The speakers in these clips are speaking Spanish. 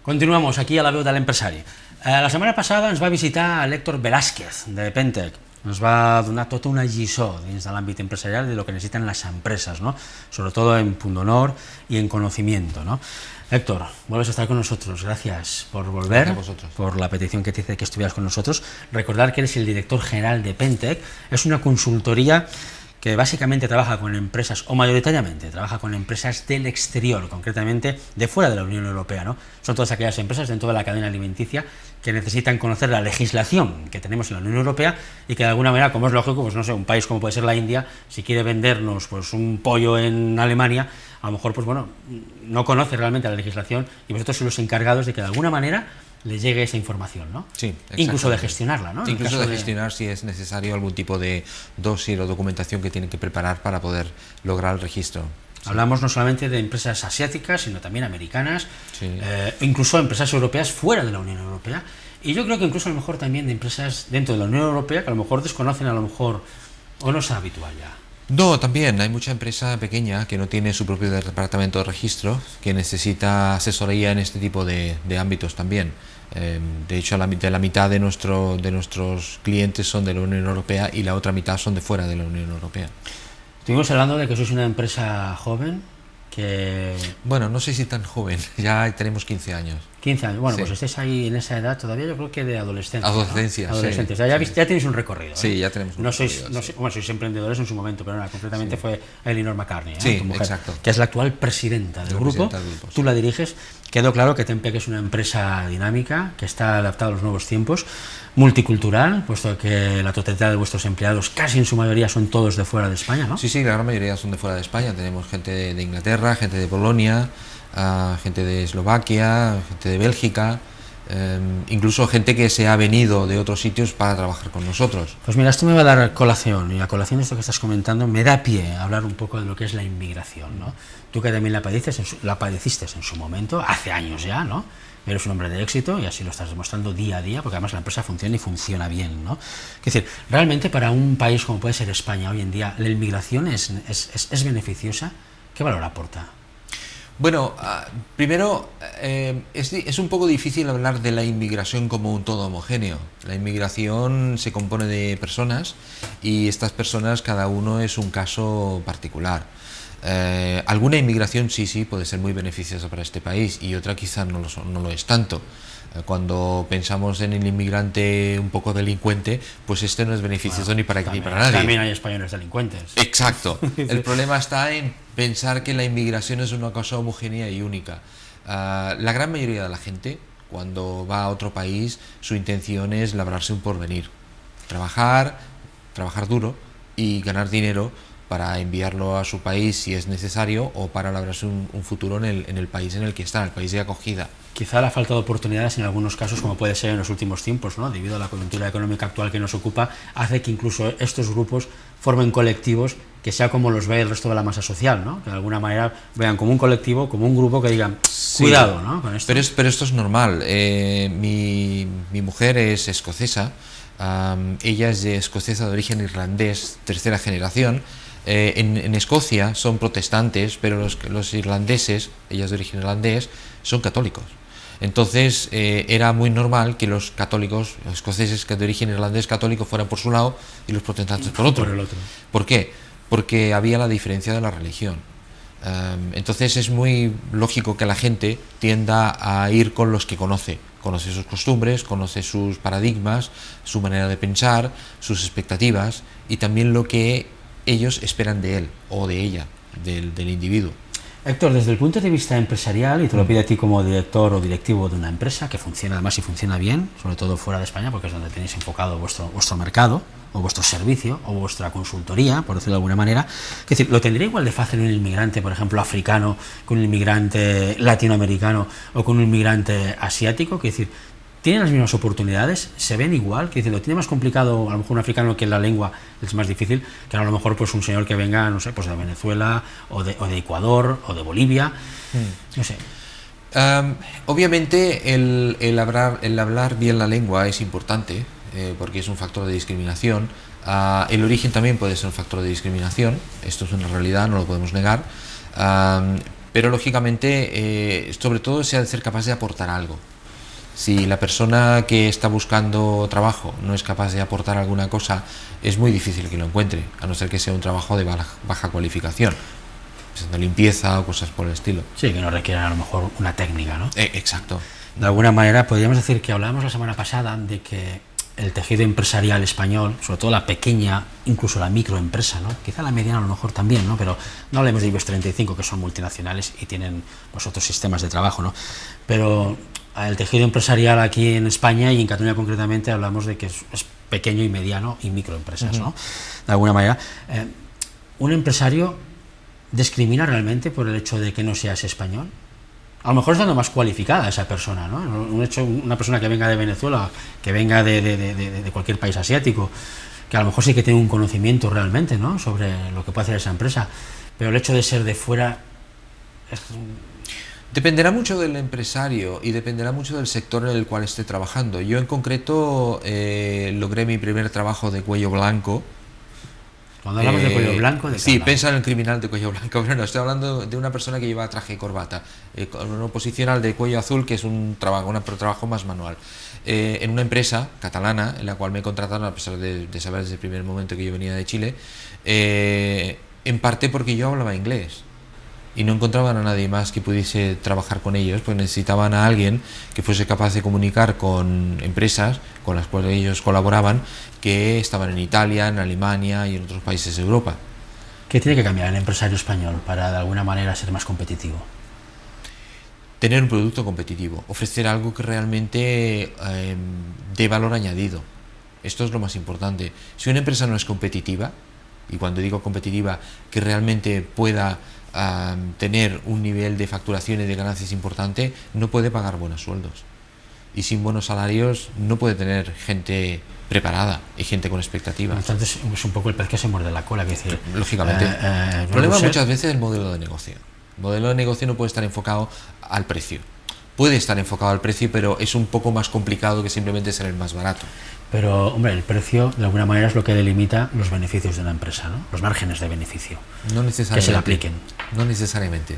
Continuamos aquí a la veu de l'empresari. La setmana passada ens va visitar l'Héctor Velázquez, de Pentec. Nos va donar tota una lliçó dins de l'àmbit empresarial de lo que necesitan las empresas, ¿no? Sobre todo en pundonor y en conocimiento, ¿no? Héctor, vuelves a estar con nosotros, gracias por volver, por la petición que te hice de que estuvieras con nosotros. Recordar que eres el director general de Pentec, es una consultoría que básicamente trabaja con empresas, o mayoritariamente trabaja con empresas del exterior, concretamente de fuera de la Unión Europea, ¿no? Son todas aquellas empresas dentro de la cadena alimenticia que necesitan conocer la legislación que tenemos en la Unión Europea y que de alguna manera, como es lógico, pues no sé, un país como puede ser la India, si quiere vendernos pues un pollo en Alemania, a lo mejor pues bueno, no conoce realmente la legislación y vosotros sois los encargados de que de alguna manera les llegue esa información, ¿no? Sí, incluso de gestionarla, ¿no? Incluso de gestionar si es necesario algún tipo de dossier o documentación que tienen que preparar para poder lograr el registro. Sí. Hablamos no solamente de empresas asiáticas, sino también americanas, sí. Incluso empresas europeas fuera de la Unión Europea, y yo creo que incluso a lo mejor también de empresas dentro de la Unión Europea que a lo mejor desconocen a lo mejor, o no es habitual ya. No, también hay mucha empresa pequeña que no tiene su propio departamento de registro, que necesita asesoría en este tipo de ámbitos también. De hecho, la mitad de nuestros clientes son de la Unión Europea y la otra mitad son de fuera de la Unión Europea. Estuvimos hablando de que sois una empresa joven que... Bueno, no sé si tan joven, ya tenemos 15 años. 15 años, bueno, sí. Pues estáis ahí en esa edad todavía, yo creo que de adolescencia. Adolescencia, ¿no? Adolescencia. Sí, O sea, sí. ya tenéis un recorrido. Sí, ya tenemos un recorrido. Bueno, sois emprendedores en su momento, pero no, concretamente sí. Fue Eleanor McCartney, sí, tu mujer, exacto. Que es la actual presidenta del grupo. Tú la diriges. Quedó claro que Tempec es una empresa dinámica, que está adaptada a los nuevos tiempos, multicultural, puesto que la totalidad de vuestros empleados, casi en su mayoría, son todos de fuera de España, ¿no? Sí, la gran mayoría son de fuera de España. Tenemos gente de Inglaterra, gente de Polonia, gente de Eslovaquia, gente de Bélgica, incluso gente que se ha venido de otros sitios para trabajar con nosotros. Pues mira, esto me va a dar colación, y a colación de esto que estás comentando me da pie a hablar un poco de lo que es la inmigración, ¿no? Tú que también la padeciste en su momento, hace años ya, ¿no? Eres un hombre de éxito y así lo estás demostrando día a día, porque además la empresa funciona y funciona bien, ¿no? Es decir, realmente para un país como puede ser España hoy en día, ¿la inmigración es beneficiosa? ¿Qué valor aporta? Bueno, primero, es un poco difícil hablar de la inmigración como un todo homogéneo. La inmigración se compone de personas y estas personas, cada uno es un caso particular. Alguna inmigración sí puede ser muy beneficiosa para este país y otra quizá no lo es tanto. Cuando pensamos en el inmigrante un poco delincuente, pues este no es beneficioso ni para aquí ni para nadie. También hay españoles delincuentes. Exacto. El problema está en pensar que la inmigración es una cosa homogénea y única. La gran mayoría de la gente, cuando va a otro país, su intención es labrarse un porvenir. Trabajar duro y ganar dinero para enviarlo a su país si es necesario o para labrarse un futuro en el país en el que está, el país de acogida. Quizá la falta de oportunidades en algunos casos, como puede ser en los últimos tiempos, ¿no? Debido a la coyuntura económica actual que nos ocupa, hace que incluso estos grupos formen colectivos que sea como los ve el resto de la masa social, ¿no? Que de alguna manera vean como un colectivo, como un grupo que digan, cuidado, ¿no? Con esto. Pero esto es normal. Mi mujer es escocesa, ella es escocesa de origen irlandés, tercera generación. En Escocia son protestantes, pero los irlandeses, ellas de origen irlandés, son católicos. Entonces era muy normal que los católicos, los escoceses de origen irlandés católico, fueran por su lado y los protestantes por otro. ¿Por qué? Porque había la diferencia de la religión. Entonces es muy lógico que la gente tienda a ir con los que conoce sus costumbres, conoce sus paradigmas, su manera de pensar, sus expectativas y también lo que ellos esperan de él o de ella, del individuo. Héctor, desde el punto de vista empresarial, y te lo pido a ti como director o directivo de una empresa que funciona además y funciona bien, sobre todo fuera de España, porque es donde tenéis enfocado vuestro mercado, o vuestro servicio, o vuestra consultoría, por decirlo de alguna manera, es decir, ¿lo tendría igual de fácil un inmigrante, por ejemplo, africano, con un inmigrante latinoamericano o con un inmigrante asiático? Es decir, ¿tienen las mismas oportunidades? ¿Se ven igual? Que lo tiene más complicado a lo mejor un africano, que la lengua es más difícil, que a lo mejor pues un señor que venga, no sé, pues de Venezuela o de Ecuador o de Bolivia, no sé. Obviamente el hablar bien la lengua es importante, porque es un factor de discriminación. El origen también puede ser un factor de discriminación, esto es una realidad, no lo podemos negar. pero lógicamente, sobre todo, se ha de ser capaz de aportar algo. Si la persona que está buscando trabajo no es capaz de aportar alguna cosa, es muy difícil que lo encuentre, a no ser que sea un trabajo de baja cualificación, de limpieza o cosas por el estilo. Sí, que no requieren a lo mejor una técnica, ¿no? Exacto. De alguna manera podríamos decir que hablábamos la semana pasada de que el tejido empresarial español, sobre todo la pequeña, incluso la microempresa, ¿no? Quizá la mediana a lo mejor también, ¿no? Pero no hablemos de IBEX 35, que son multinacionales y tienen pues, otros sistemas de trabajo, ¿no? Pero el tejido empresarial aquí en España y en Cataluña concretamente hablamos de que es pequeño y mediano y microempresas, ¿no? De alguna manera. ¿Un empresario discrimina realmente por el hecho de que no seas español? A lo mejor estando más cualificada esa persona, ¿no? Una persona que venga de Venezuela, que venga de cualquier país asiático, que a lo mejor sí que tiene un conocimiento realmente, ¿no? Sobre lo que puede hacer esa empresa, pero el hecho de ser de fuera es... Dependerá mucho del empresario y dependerá mucho del sector en el cual esté trabajando. Yo en concreto logré mi primer trabajo de cuello blanco. Cuando hablamos de cuello blanco, ¿de sí, piensa en el criminal de cuello blanco. Bueno, estoy hablando de una persona que lleva traje y corbata, con una oposición al de cuello azul, que es un trabajo más manual. En una empresa catalana, en la cual me contrataron, a pesar de saber desde el primer momento que yo venía de Chile, en parte porque yo hablaba inglés. Y no encontraban a nadie más que pudiese trabajar con ellos, pues necesitaban a alguien que fuese capaz de comunicar con empresas con las cuales ellos colaboraban, que estaban en Italia, en Alemania y en otros países de Europa. ¿Qué tiene que cambiar el empresario español para de alguna manera ser más competitivo? Tener un producto competitivo, ofrecer algo que realmente dé valor añadido. Esto es lo más importante. Si una empresa no es competitiva, y cuando digo competitiva, que realmente pueda tener un nivel de facturación y de ganancias importante, no puede pagar buenos sueldos, y sin buenos salarios no puede tener gente preparada y gente con expectativas. Entonces es un poco el pez que se muerde la cola, que decir, lógicamente. El problema muchas veces es el modelo de negocio. El modelo de negocio no puede estar enfocado al precio. Puede estar enfocado al precio, pero es un poco más complicado que simplemente ser el más barato. Pero, hombre, el precio de alguna manera es lo que delimita los beneficios de una empresa, ¿no? Los márgenes de beneficio. No necesariamente. Que se le apliquen. No necesariamente.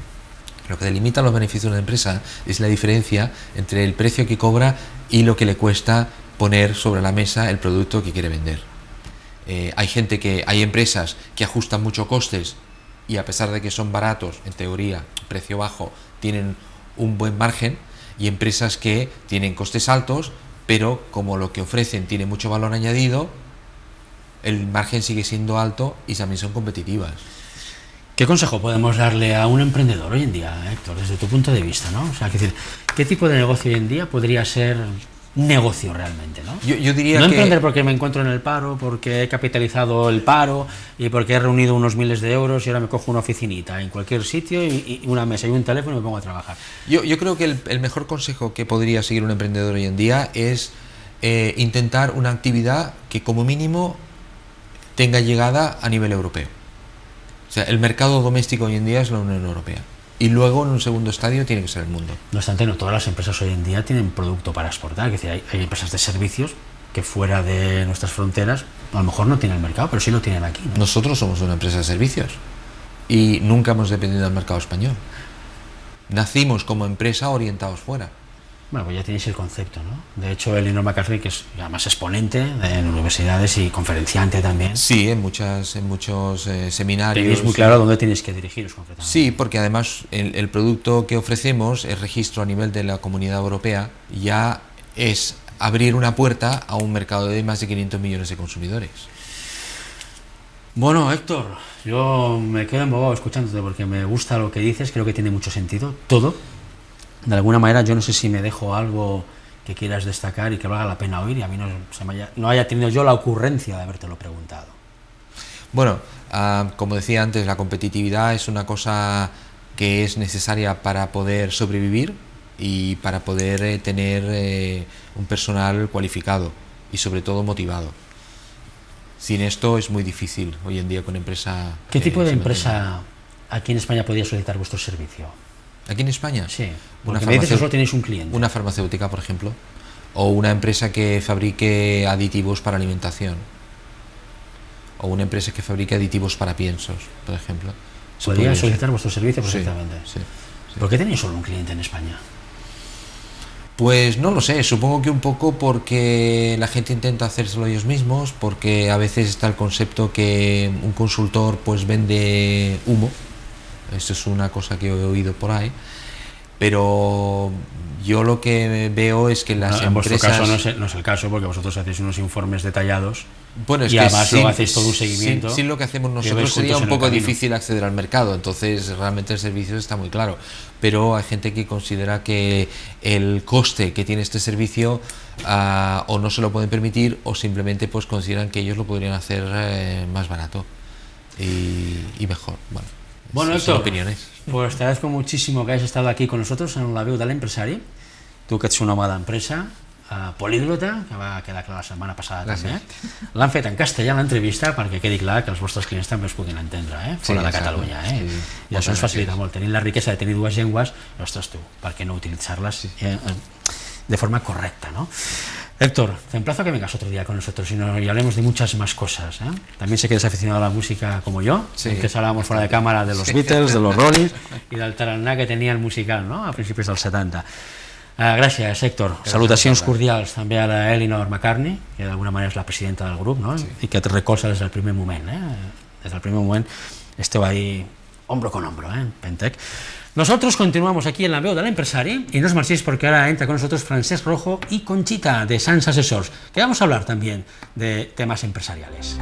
Lo que delimita los beneficios de una empresa es la diferencia entre el precio que cobra y lo que le cuesta poner sobre la mesa el producto que quiere vender. Hay empresas que ajustan mucho costes y, a pesar de que son baratos, en teoría, precio bajo, tienen un buen margen, y empresas que tienen costes altos, pero como lo que ofrecen tiene mucho valor añadido, el margen sigue siendo alto y también son competitivas. ¿Qué consejo podemos darle a un emprendedor hoy en día, Héctor, desde tu punto de vista, ¿no? O sea, ¿qué tipo de negocio hoy en día podría ser un negocio realmente, ¿no? Yo diría no que... emprender porque me encuentro en el paro, porque he capitalizado el paro y porque he reunido unos miles de euros y ahora me cojo una oficinita en cualquier sitio y una mesa y un teléfono y me pongo a trabajar. Yo creo que el mejor consejo que podría seguir un emprendedor hoy en día es intentar una actividad que como mínimo tenga llegada a nivel europeo. O sea, el mercado doméstico hoy en día es la Unión Europea. Y luego, en un segundo estadio, tiene que ser el mundo. No obstante, no todas las empresas hoy en día tienen producto para exportar. Es decir, hay empresas de servicios que fuera de nuestras fronteras a lo mejor no tienen el mercado, pero sí lo tienen aquí, ¿no? Nosotros somos una empresa de servicios y nunca hemos dependido del mercado español. Nacimos como empresa orientados fuera. Bueno, pues ya tenéis el concepto, ¿no? De hecho, Elinor McCarthy, que es además exponente en universidades y conferenciante también. Sí, en muchos seminarios. Tenéis muy claro a dónde tenéis que dirigiros concretamente. Sí, porque además el producto que ofrecemos, el registro a nivel de la Comunidad Europea, ya es abrir una puerta a un mercado de más de 500 millones de consumidores. Bueno, Héctor, yo me quedo embobado escuchándote porque me gusta lo que dices, creo que tiene mucho sentido, todo. De alguna manera, yo no sé si me dejo algo que quieras destacar y que valga la pena oír, y a mí no haya tenido yo la ocurrencia de habértelo preguntado. Bueno, como decía antes, la competitividad es una cosa que es necesaria para poder sobrevivir y para poder tener un personal cualificado y sobre todo motivado. Sin esto es muy difícil hoy en día con empresa. ¿Qué tipo de empresa aquí en España podría solicitar vuestro servicio? ¿Aquí en España? Sí, porque me dices que solo tenéis un cliente. Una farmacéutica, por ejemplo, o una empresa que fabrique aditivos para alimentación, o una empresa que fabrique aditivos para piensos, por ejemplo. podría solicitar vuestro servicio perfectamente. Sí. ¿Por qué tenéis solo un cliente en España? Pues no lo sé, supongo que un poco porque la gente intenta hacérselo ellos mismos, porque a veces está el concepto que un consultor pues vende humo. Esto es una cosa que he oído por ahí, pero yo lo que veo es que las en vuestro empresas... caso no es el caso, porque vosotros hacéis unos informes detallados. Bueno, es y que además luego hacéis todo un seguimiento. Sin lo que hacemos nosotros sería un poco difícil acceder al mercado, entonces realmente el servicio está muy claro, pero hay gente que considera que el coste que tiene este servicio o no se lo pueden permitir o simplemente pues consideran que ellos lo podrían hacer más barato y mejor. Bueno, son Héctor, opiniones. Pues te agradezco muchísimo que hayas estado aquí con nosotros en la veu de l'empresari. Tu que ets un home d'empresa, políglota, que va quedar clar la setmana passada. Gràcies. També. L'han fet en castellà l'entrevista perquè quedi clar que els vostres clients també es puguin entendre, fora de Catalunya. Sí. I això ens facilita molt. Tenint la riquesa de tenir dues llengües, ostres tu, per què no utilitzar-les de forma correcta, ¿no? Héctor, te emplazo a que vengas otro día con nosotros y hablemos de muchas más cosas. También sé que eres aficionado a la música como yo, que hablábamos fuera de cámara de los Beatles, de los Rollins y del tarannà que tenia el musical, no?, a principis dels 70. Gràcies, Héctor. Salutacions cordials també a la Eleanor McCartney, que d'alguna manera és la presidenta del grup, no?, i que et recolza des del primer moment. Des del primer moment esteu ahí hombro con hombro, Pentec. Nosotros continuamos aquí en la veu de l'empresari y no os marchéis porque ahora entra con nosotros Francesc Rojo y Conchita de Sans Assessors, que vamos a hablar también de temas empresariales.